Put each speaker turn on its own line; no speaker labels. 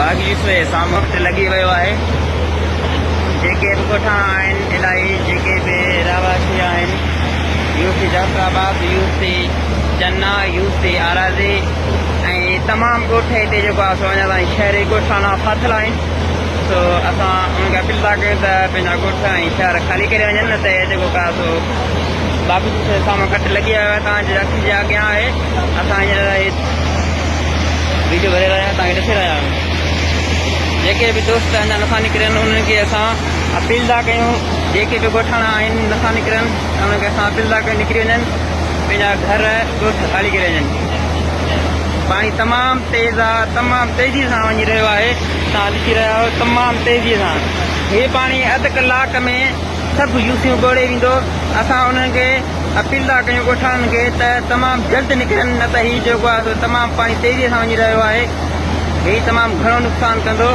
बाग़ी से साम्हूं वक़्तु लॻी वियो आहे। जेके बि ॻोठा आहिनि इलाही जेके बि रहवासी आहिनि यूसी जाफ़राबाद, यूसी चन्ना, यूसी आराज़ी ऐं तमामु ॻोठ हिते जेको आहे सो अञा ताईं शहरी ॻोठाणा फाथल आहिनि। सो असां उनखे अपील था कयूं त पंहिंजा ॻोठ ऐं शहर ख़ाली करे वञनि, न त जेको आहे सो बाग़ी से साम्हूं कट लॻी वियो आहे। तव्हांजे अखियुनि जे अॻियां आहे। असां हींअर वीडियो भरे रहिया आहियूं, तव्हांखे ॾेखारे रहिया आहियूं। जेके बि दोस्त अञा नथा निकिरनि उन्हनि खे असां अपील था कयूं, जेके बि ॻोठाणा आहिनि नथा निकिरनि उन्हनि खे असां अपील था कयूं निकिरी वञनि, पंहिंजा घर ॻोठ ख़ाली करे वञनि। पाणी तमामु तेज़ आहे, तमामु तेज़ी सां वञी रहियो आहे। तव्हां ॾिसी रहिया आहियो तमामु तेज़ीअ सां। हीअ पाणी अधु कलाक में सभु यूसियूं ॿोड़े वेंदो। असां उन्हनि खे अपील था कयूं ॻोठाणनि खे त तमामु जल्द निकिरनि, न त हीउ जेको आहे सो तमामु पाणी तेज़ीअ सां वञी रहियो आहे। हीउ तमामु घणो नुक़सानु कंदो।